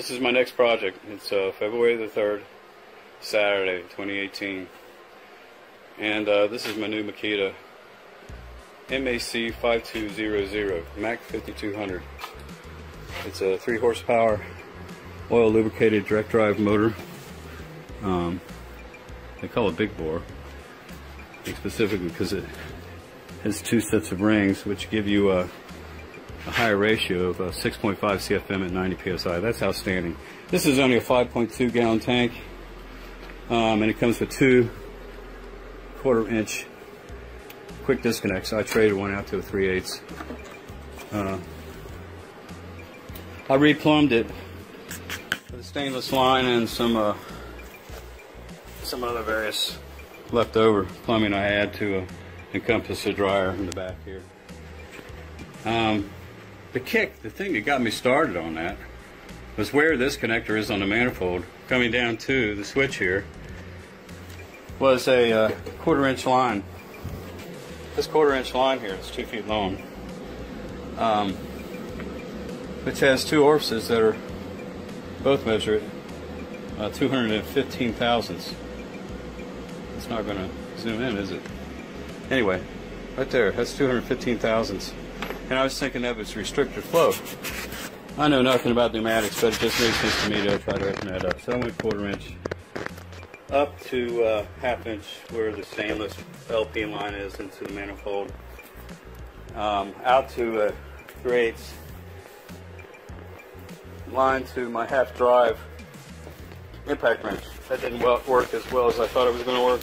This is my next project. It's February the 3rd, Saturday, 2018. And this is my new Makita MAC5200 MAC5200. It's a 3 horsepower oil lubricated direct drive motor. They call it big bore, specifically because it has 2 sets of rings which give you a higher ratio of 6.5 CFM at 90 psi. That's outstanding. This is only a 5.2 gallon tank, and it comes with 2 1/4-inch quick disconnects. I traded one out to a 3/8. I replumbed it with a stainless line and some other various leftover plumbing I had to encompass a dryer in the back here. The thing that got me started on that was where this connector is on the manifold. Coming down to the switch here was a 1/4-inch line. This 1/4-inch line here is 2 feet long, which has 2 orifices that are both measured 215 thousandths. It's not going to zoom in, is it? Anyway, right there, that's 215 thousandths. And I was thinking that was restricted flow. I know nothing about pneumatics, but it just makes sense to me to try to open that up. So I went 1/4-inch up to 1/2 inch where the stainless LP line is into the manifold, out to 3/8 line to my half drive impact wrench. That didn't work as well as I thought it was going to work,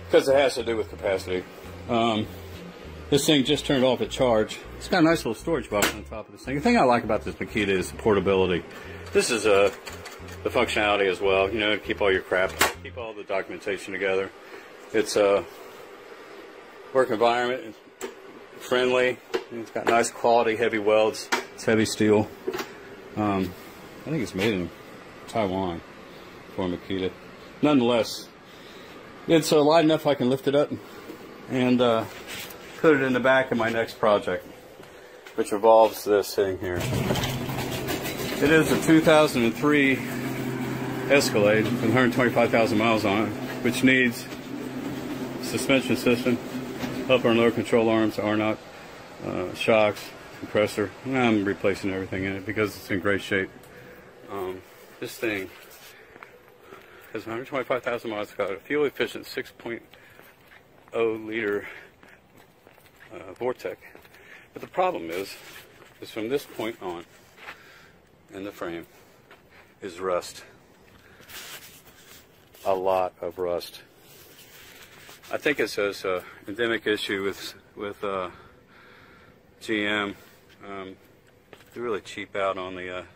because it has to do with capacity. This thing just turned off at charge. It's got a nice little storage box on top of this thing. The thing I like about this Makita is the portability. This is the functionality as well, you know, to keep all your crap, keep all the documentation together. It's a work environment, it's friendly, it's got nice quality heavy welds, it's heavy steel. I think it's made in Taiwan for Makita. Nonetheless, it's light enough I can lift it up and put it in the back of my next project, which involves this thing here. It is a 2003 Escalade with 125,000 miles on it, which needs suspension system, upper and lower control arms, R-knock, shocks, compressor. I'm replacing everything in it because it's in great shape. This thing has 125,000 miles. It's got a fuel efficient 6.0 liter Vortec. But the problem is from this point on in the frame is rust. A lot of rust. I think it's an endemic issue with GM. They really cheap out on the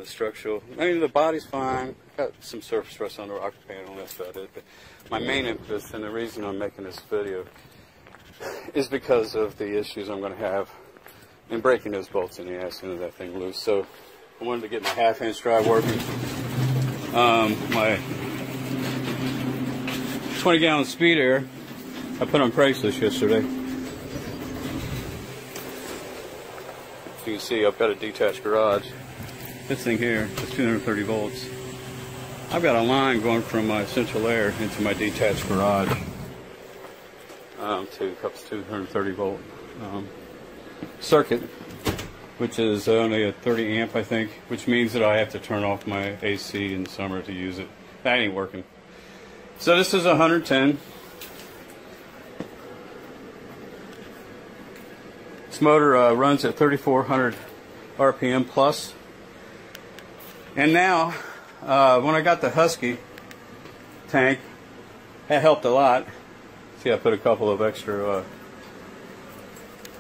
structural. I mean, the body's fine. Got some surface rust on the rocker panel, and that's about it. But my main impetus, and the reason I'm making this video, is because of the issues I'm going to have in breaking those bolts in the ass end of that thing loose. So I wanted to get my 1/2-inch drive working. My 20-gallon speed air I put on Craigslist yesterday. You can see I've got a detached garage. This thing here is 230 volts. I've got a line going from my central air into my detached garage to a 230 volt circuit, which is only a 30 amp, I think, which means that I have to turn off my AC in the summer to use it. That ain't working. So this is 110. This motor runs at 3,400 RPM plus. And now, when I got the Husky tank, that helped a lot. See, I put a couple of extra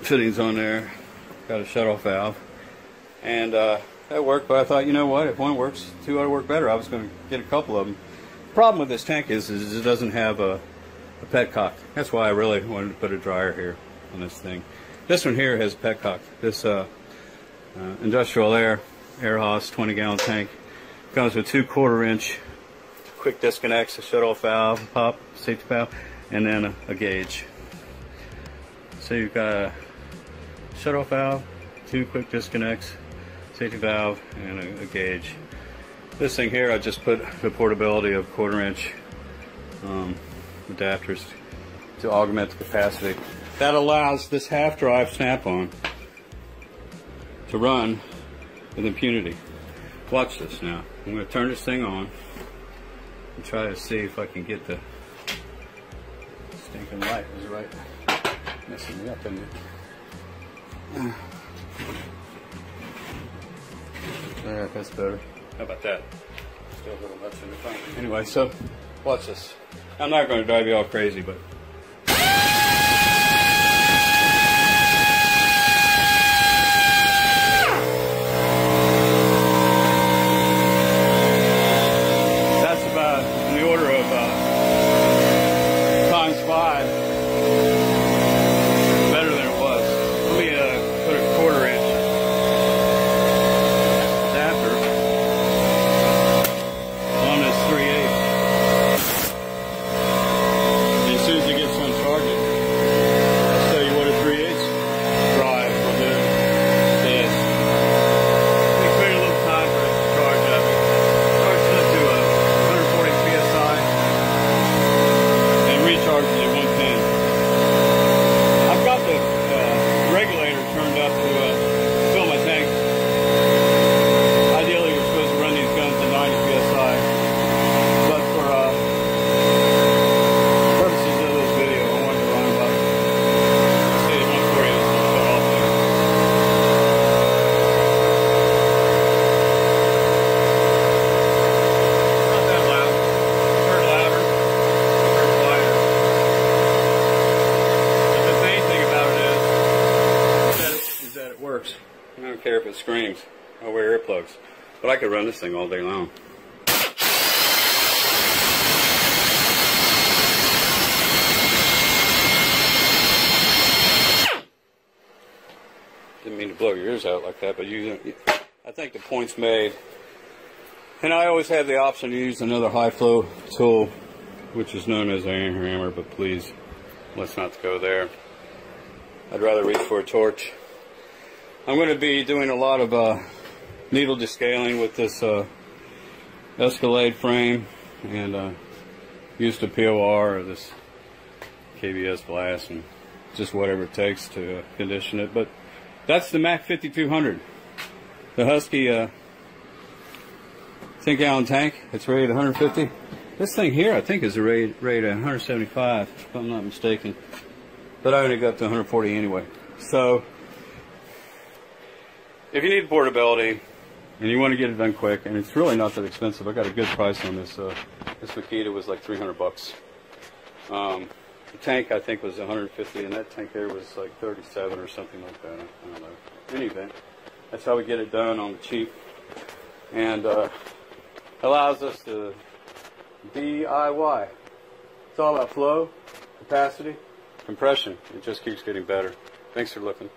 fittings on there. Got a shutoff valve. And that worked, but I thought, you know what, if one works, 2 ought to work better. I was going to get a couple of them. The problem with this tank is it doesn't have a petcock. That's why I really wanted to put a dryer here on this thing. This one here has a petcock. This industrial air Hoss 20-gallon tank comes with 2 1/4-inch quick disconnects, a shutoff valve, pop, safety valve, and then a gauge. So you've got a shut-off valve, 2 quick disconnects, safety valve, and a gauge. This thing here, I just put the portability of 1/4 inch adapters to augment the capacity. That allows this half drive snap-on to run with impunity. Watch this now. I'm going to turn this thing on and try to see if I can get the stinking light is right. Messing me up, isn't it? Alright, that's better. How about that? Still a little nuts in the front. Anyway, so watch this. I'm not going to drive you all crazy, but that's about in the order of times 5 better than it was. Let me put a 1/4 inch adapter on this 3/8. As soon as it gets on charging, I'll show you what a 3/8 drive will do. This. It takes a little time for it to charge up. Charges up to 140 psi and recharges at 110. I've got the regulator turned up to fill my tank. Ideally, we're supposed to run these guns at 90 psi, but for purposes of this video, I wanted to run about say 140 to start off there. Not that loud. Heard louder. Heard quieter. But the main thing about it is that it works. I don't care if it screams. I'll wear earplugs. But I could run this thing all day long. Didn't mean to blow your ears out like that, but I think the point's made. And I always have the option to use another high flow tool, which is known as an iron hammer, but please, let's not go there. I'd rather reach for a torch. I'm going to be doing a lot of needle descaling with this Escalade frame, and used a POR or this KBS glass, and just whatever it takes to condition it. But that's the MAC5200, the Husky 10-gallon tank. It's rated 150. This thing here, I think, is rated 175, if I'm not mistaken. But I only got up to 140 anyway. So, if you need portability and you want to get it done quick, and it's really not that expensive. I got a good price on this. This Makita was like 300 bucks. The tank, I think, was 150, and that tank there was like 37 or something like that. I don't know. In any event, that's how we get it done on the cheap, and allows us to DIY. It's all about flow, capacity, compression. It just keeps getting better. Thanks for looking.